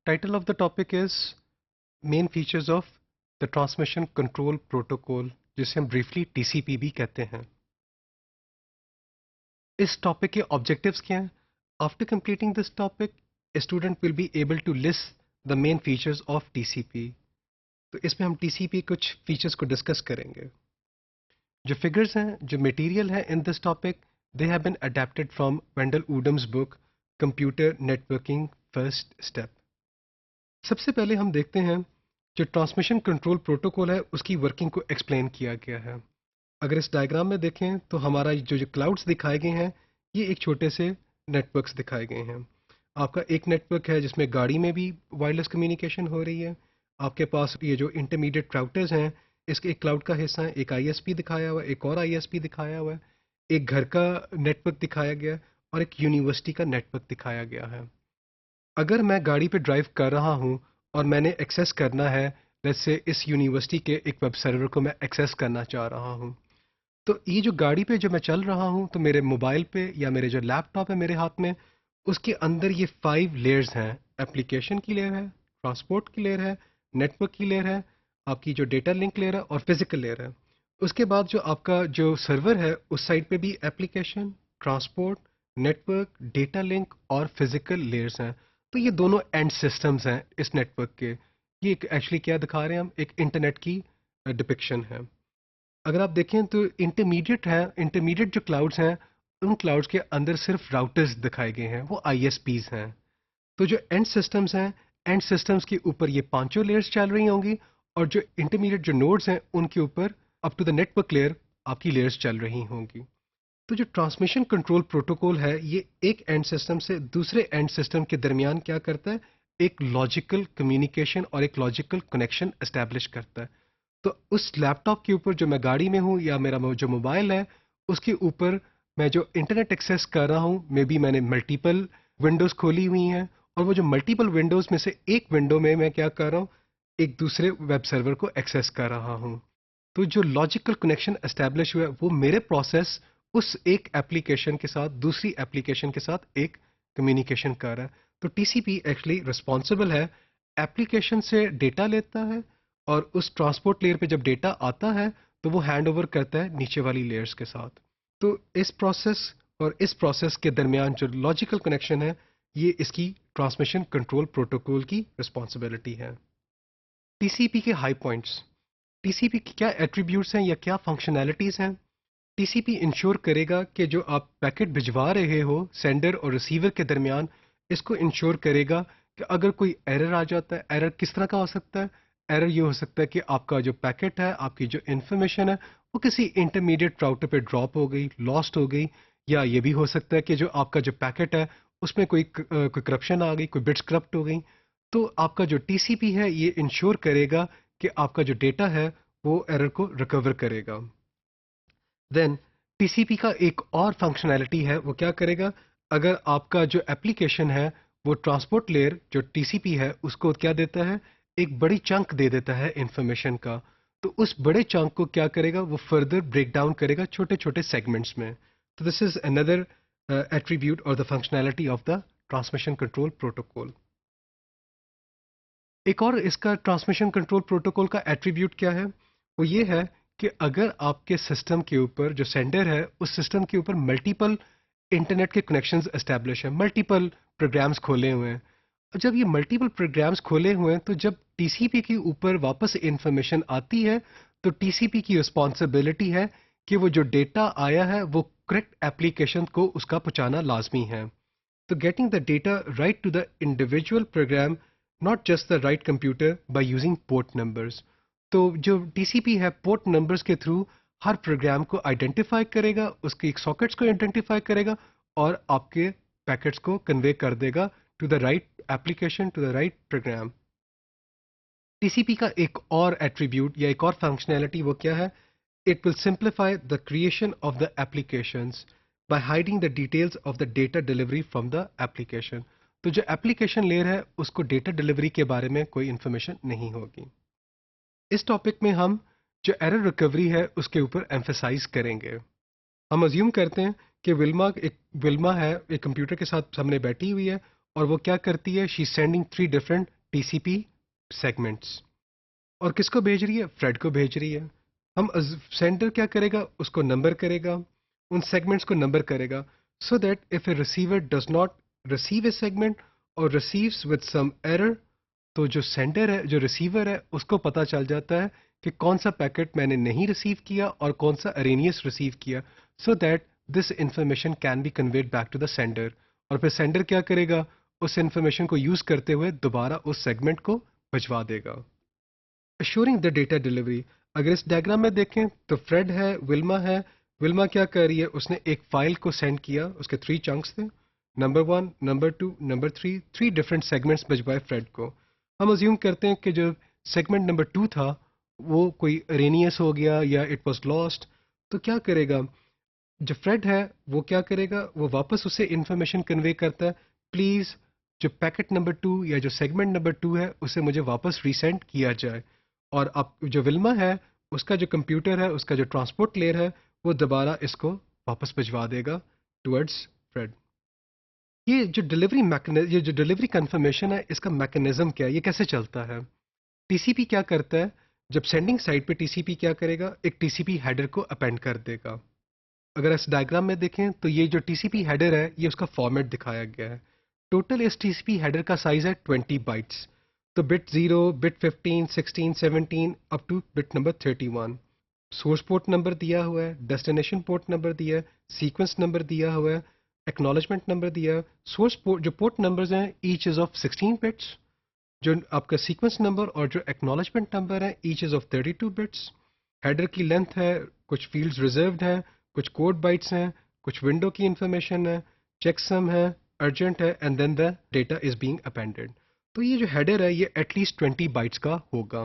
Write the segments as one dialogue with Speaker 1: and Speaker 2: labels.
Speaker 1: Title of the topic is Main Features of the Transmission Control Protocol, जिसे हम briefly TCP भी कहते हैं. इस टॉपिक के ऑब्जेक्टिव्स क्या हैं? After completing this topic, a student will be able to list the main features of TCP. तो इसमें हम TCP कुछ फीचर्स को डिस्कस करेंगे. जो फिगर्स हैं, जो मटेरियल है in this topic, they have been adapted from Wendell Odom's book computer networking first step. सबसे पहले हम देखते हैं जो ट्रांसमिशन कंट्रोल प्रोटोकॉल है उसकी वर्किंग को एक्सप्लेन किया गया है. अगर इस डायग्राम में देखें तो हमारा जो क्लाउड्स दिखाए गए हैं ये एक छोटे से नेटवर्क्स दिखाए गए हैं. आपका एक नेटवर्क है जिसमें गाड़ी में भी वायरलेस कम्युनिकेशन हो रही है. आपके पास ये जो इंटरमीडिएट राउटर्स हैं इसके एक क्लाउड का हिस्सा है, एक आईएसपी दिखाया हुआ है, एक और आईएसपी दिखाया हुआ है, एक घर का नेटवर्क दिखाया गया है और एक यूनिवर्सिटी का नेटवर्क दिखाया गया है. अगर मैं गाड़ी पे ड्राइव कर रहा हूँ और मैंने एक्सेस करना है, जैसे से इस यूनिवर्सिटी के एक वेब सर्वर को मैं एक्सेस करना चाह रहा हूँ, तो ये जो गाड़ी पे जो मैं चल रहा हूँ तो मेरे मोबाइल पे या मेरे जो लैपटॉप है मेरे हाथ में, उसके अंदर ये 5 लेयर्स हैं. एप्लीकेशन की लेयर है, ट्रांसपोर्ट की लेयर है, नेटवर्क की लेयर है, आपकी जो डेटा लिंक लेयर है और फिजिकल लेयर है. उसके बाद जो आपका जो सर्वर है उस साइड पे भी application, transport, network, data link और फिजिकल लेयर्स हैं. तो ये दोनों एंड सिस्टम्स हैं इस नेटवर्क के. ये एक्चुअली क्या दिखा रहे हैं हम, एक इंटरनेट की डिपिक्शन है. अगर आप देखें तो इंटरमीडिएट जो क्लाउड्स हैं उन क्लाउड्स के अंदर सिर्फ राउटर्स दिखाए गए हैं, वो आईएसपीज हैं. तो जो एंड सिस्टम्स के ऊपर ये पांचों लेयर्स चल रही होंगी और जो इंटरमीडिएट जो नोड्स हैं उनके ऊपर up to the network layer आपकी लेयर्स चल रही होंगी. तो जो ट्रांसमिशन कंट्रोल प्रोटोकॉल है ये एक एंड सिस्टम से दूसरे एंड सिस्टम के दरमियान क्या करता है, एक लॉजिकल कम्युनिकेशन और एक लॉजिकल कनेक्शन एस्टेब्लिश करता है. तो उस लैपटॉप के ऊपर जो मैं गाड़ी में हूँ या मेरा जो मोबाइल है उसके ऊपर मैं जो इंटरनेट एक्सेस कर रहा हूँ, मे बी मैंने मल्टीपल विंडोज़ खोली हुई हैं और वो जो मल्टीपल विंडोज़ में से एक विंडो में मैं क्या कर रहा हूँ, एक दूसरे वेब सर्वर को एक्सेस कर रहा हूँ. तो जो लॉजिकल कनेक्शन एस्टेब्लिश हुआ है वो मेरे प्रोसेस उस एक एप्लीकेशन के साथ दूसरी एप्लीकेशन के साथ एक कम्युनिकेशन कर रहा है. तो टीसीपी एक्चुअली रिस्पॉन्सिबल है, एप्लीकेशन से डेटा लेता है और उस ट्रांसपोर्ट लेयर पे जब डेटा आता है तो वो हैंड ओवर करता है नीचे वाली लेयर्स के साथ. तो इस प्रोसेस के दरमियान जो लॉजिकल कनेक्शन है ये इसकी ट्रांसमिशन कंट्रोल प्रोटोकॉल की रिस्पॉन्सिबिलिटी है. टीसीपी के हाई पॉइंट्स. टीसीपी की क्या एट्रीब्यूट्स हैं या क्या फंक्शनैलिटीज़ हैं? टीसीपी इंश्योर करेगा कि जो आप पैकेट भिजवा रहे हो सेंडर और रिसीवर के दरमियान, इसको इंश्योर करेगा कि अगर कोई एरर आ जाता है, एरर किस तरह का हो सकता है, एरर ये हो सकता है कि आपका जो पैकेट है, आपकी जो इन्फॉर्मेशन है वो किसी इंटरमीडिएट राउटर पे ड्रॉप हो गई, लॉस्ट हो गई, या ये भी हो सकता है कि जो आपका जो पैकेट है उसमें कोई करप्शन आ गई, कोई बिट्स करप्ट हो गई. तो आपका जो टीसीपी है ये इंश्योर करेगा कि आपका जो डेटा है वो एरर को रिकवर करेगा. देन टीसीपी का एक और फंक्शनैलिटी है, वो क्या करेगा, अगर आपका जो एप्लीकेशन है वो ट्रांसपोर्ट लेयर जो टीसीपी है उसको क्या देता है, एक बड़ी चंक दे देता है इंफॉर्मेशन का. तो उस बड़े चंक को क्या करेगा, वो फर्दर ब्रेक डाउन करेगा छोटे छोटे सेगमेंट्स में. तो दिस इज अनदर एट्रीब्यूट और the functionality of the transmission control protocol. एक और इसका ट्रांसमिशन कंट्रोल प्रोटोकॉल का एट्रीब्यूट क्या है, वो ये है कि अगर आपके सिस्टम के ऊपर जो सेंडर है उस सिस्टम के ऊपर मल्टीपल इंटरनेट के कनेक्शंस एस्टेब्लिश हैं, मल्टीपल प्रोग्राम्स खोले हुए हैं, और जब ये मल्टीपल प्रोग्राम्स खोले हुए हैं तो जब टीसीपी के ऊपर वापस इंफॉर्मेशन आती है तो टीसीपी की रिस्पॉन्सिबिलिटी है कि वो जो डेटा आया है वो करेक्ट एप्लीकेशन को उसका पहुंचाना लाजमी है. तो getting the data right to the individual program, not just the right computer by using port numbers. तो जो टीसीपी है पोर्ट नंबर्स के थ्रू हर प्रोग्राम को आइडेंटिफाई करेगा, उसके सॉकेट्स को आइडेंटिफाई करेगा और आपके पैकेट्स को कन्वे कर देगा to the right application, to the right program. TCP का एक और एट्रीब्यूट या एक और फंक्शनैलिटी वो क्या है, it will simplify the creation of the applications by hiding the details of the data delivery from the application. तो जो एप्लीकेशन लेयर है उसको डेटा डिलीवरी के बारे में कोई इन्फॉर्मेशन नहीं होगी. इस टॉपिक में हम जो एरर रिकवरी है उसके ऊपर एम्फेसाइज करेंगे. हम अज्यूम करते हैं कि विल्मा है, एक कंप्यूटर के साथ सामने बैठी हुई है और वो क्या करती है, she sending 3 different TCP segments. और किसको भेज रही है, फ्रेड को भेज रही है। हम सेंडर क्या करेगा, उसको नंबर करेगा, उन सेगमेंट्स को नंबर करेगा, so that if A receiver does not receive A segment और रिसीव्स विद सम एरर, तो जो सेंडर है, जो रिसीवर है, उसको पता चल जाता है कि कौन सा पैकेट मैंने नहीं रिसीव किया और कौन सा अरेनियस रिसीव किया, so that this information can be conveyed back to the sender. और फिर सेंडर क्या करेगा, उस इंफॉर्मेशन को यूज करते हुए दोबारा उस सेगमेंट को भिजवा देगा। अश्योरिंग द डेटा डिलीवरी, अगर इस डायग्राम में देखें तो फ्रेड है। विल्मा क्या कर रही है, उसने एक फाइल को सेंड किया, उसके 3 चंक्स थे, number 1, number 2, number 3, 3 different segments भिजवाए फ्रेड को। हम अज्यूम करते हैं कि जो सेगमेंट नंबर 2 था वो कोई अरेनियस हो गया या इट वाज लॉस्ट। तो क्या करेगा, जो फ्रेड है वो क्या करेगा, वो वापस उसे इंफॉर्मेशन कन्वे करता है, प्लीज़ जो पैकेट नंबर 2 या जो सेगमेंट नंबर 2 है उसे मुझे वापस रीसेंड किया जाए। और अब जो विल्मा है, उसका जो कंप्यूटर है, उसका जो ट्रांसपोर्ट लेयर है, वो दोबारा इसको वापस भिजवा देगा टुवर्ड्स फ्रेड। ये जो डिलीवरी कंफर्मेशन है, इसका मैकेनिज्म क्या है, ये कैसे चलता है। टीसीपी क्या करता है, जब सेंडिंग साइड पे टीसीपी क्या करेगा, एक टीसीपी हेडर को अपेंड कर देगा। अगर इस डायग्राम में देखें तो ये जो टीसीपी हेडर है, ये उसका फॉर्मेट दिखाया गया है। टोटल इस टीसीपी हेडर का साइज है 20 बाइट्स। तो bit 0, bit 15, 16, 17 up two bit number 31। Source port number दिया हुआ है, डेस्टिनेशन पोर्ट नंबर दिया है, सीक्वेंस नंबर दिया हुआ है, एक्नॉलेजमेंट नंबर दिया है। सोर्स पोर्ट जो पोर्ट नंबर्स हैं, ईच इज ऑफ 16 बिट्स। जो आपका सीक्वेंस नंबर और जो एक्नॉलेजमेंट नंबर है, each is of 32 bits. Header की लेंथ है, कुछ फील्ड्स रिजर्व्ड हैं, कुछ कोड बाइट्स हैं, कुछ विंडो की इंफॉर्मेशन है, चेकसम है, अर्जेंट है, and then the data is being appended. तो ये जो हेडर है, ये एटलीस्ट 20 बाइट्स का होगा।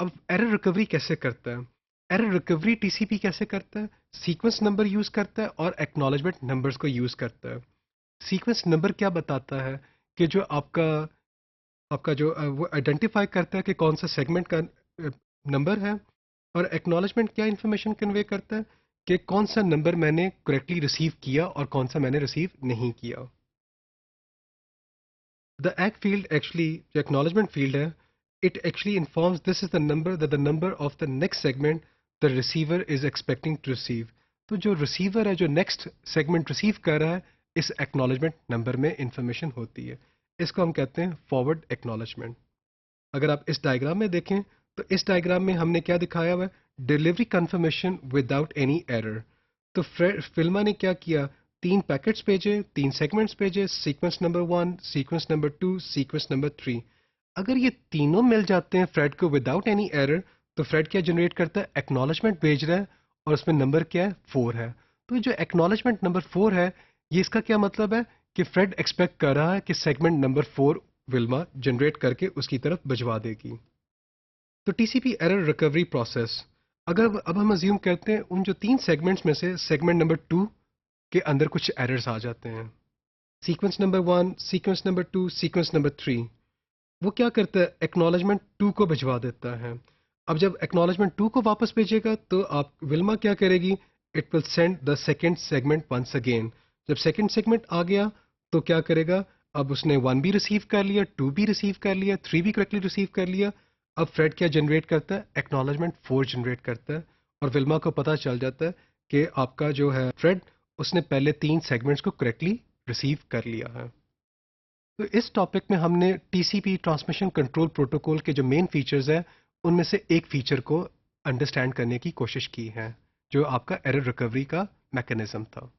Speaker 1: अब एरर रिकवरी कैसे करता है, एरर रिकवरी टीसीपी कैसे करता है, सीक्वेंस नंबर यूज करता है और एक्नॉलेजमेंट नंबर्स को यूज करता है। सीक्वेंस नंबर क्या बताता है कि जो आपका आपका जो वो आइडेंटिफाई करता है कि कौन सा सेगमेंट का नंबर है। और एक्नॉलेजमेंट क्या इन्फॉर्मेशन कन्वे करता है कि कौन सा नंबर मैंने करेक्टली रिसीव किया और कौन सा मैंने रिसीव नहीं किया। द एक्ट फील्ड एक्चुअली, जो एक्नॉलेजमेंट फील्ड है, it actually informs this is the number of the next segment the receiver is expecting to receive. तो जो रिसीवर है, जो नेक्स्ट सेगमेंट रिसीव कर रहा है, इस एक्नॉलेजमेंट नंबर में इंफॉर्मेशन होती है। इसको हम कहते हैं फॉरवर्ड एक्नॉलेजमेंट। अगर आप इस डायग्राम में देखें तो इस डायग्राम में हमने क्या दिखाया हुआ है, delivery confirmation without any error. तो फिल्मा ने क्या किया, 3 पैकेट्स भेजे, 3 सेगमेंट्स भेजे, sequence number 1, sequence number 2, sequence number 3। अगर ये तीनों मिल जाते हैं फ्रेड को विदाउट एनी एरर, तो फ्रेड क्या जनरेट करता है, एक्नॉलेजमेंट भेज रहा है और उसमें नंबर क्या है, 4 है। तो जो एक्नॉलेजमेंट नंबर 4 है, ये इसका क्या मतलब है कि फ्रेड एक्सपेक्ट कर रहा है कि सेगमेंट नंबर 4 विल्मा जनरेट करके उसकी तरफ भिजवा देगी। तो टीसीपी एरर रिकवरी प्रोसेस, अगर अब हम अज्यूम करते हैं उन जो 3 सेगमेंट्स में से सेगमेंट नंबर 2 के अंदर कुछ एरर्स आ जाते हैं, sequence number 1, sequence number 2, sequence number 3, वो क्या करता है, एक्नॉलेजमेंट 2 को भिजवा देता है। अब जब एक्नॉलेजमेंट 2 को वापस भेजेगा तो आप विल्मा क्या करेगी, it will send the second segment once again. जब सेकंड सेगमेंट आ गया तो क्या करेगा, अब उसने 1 भी रिसीव कर लिया, 2 भी रिसीव कर लिया, 3 भी करेक्टली रिसीव कर लिया। अब फ्रेड क्या जनरेट करता है, एक्नॉलेजमेंट 4 जनरेट करता है। और विल्मा को पता चल जाता है कि आपका जो है फ्रेड, उसने पहले 3 सेगमेंट्स को करेक्टली रिसीव कर लिया है। तो इस टॉपिक में हमने टीसीपी ट्रांसमिशन कंट्रोल प्रोटोकॉल के जो मेन फीचर्स हैं, उनमें से एक फीचर को अंडरस्टैंड करने की कोशिश की है, जो आपका एरर रिकवरी का मैकेनिज्म था।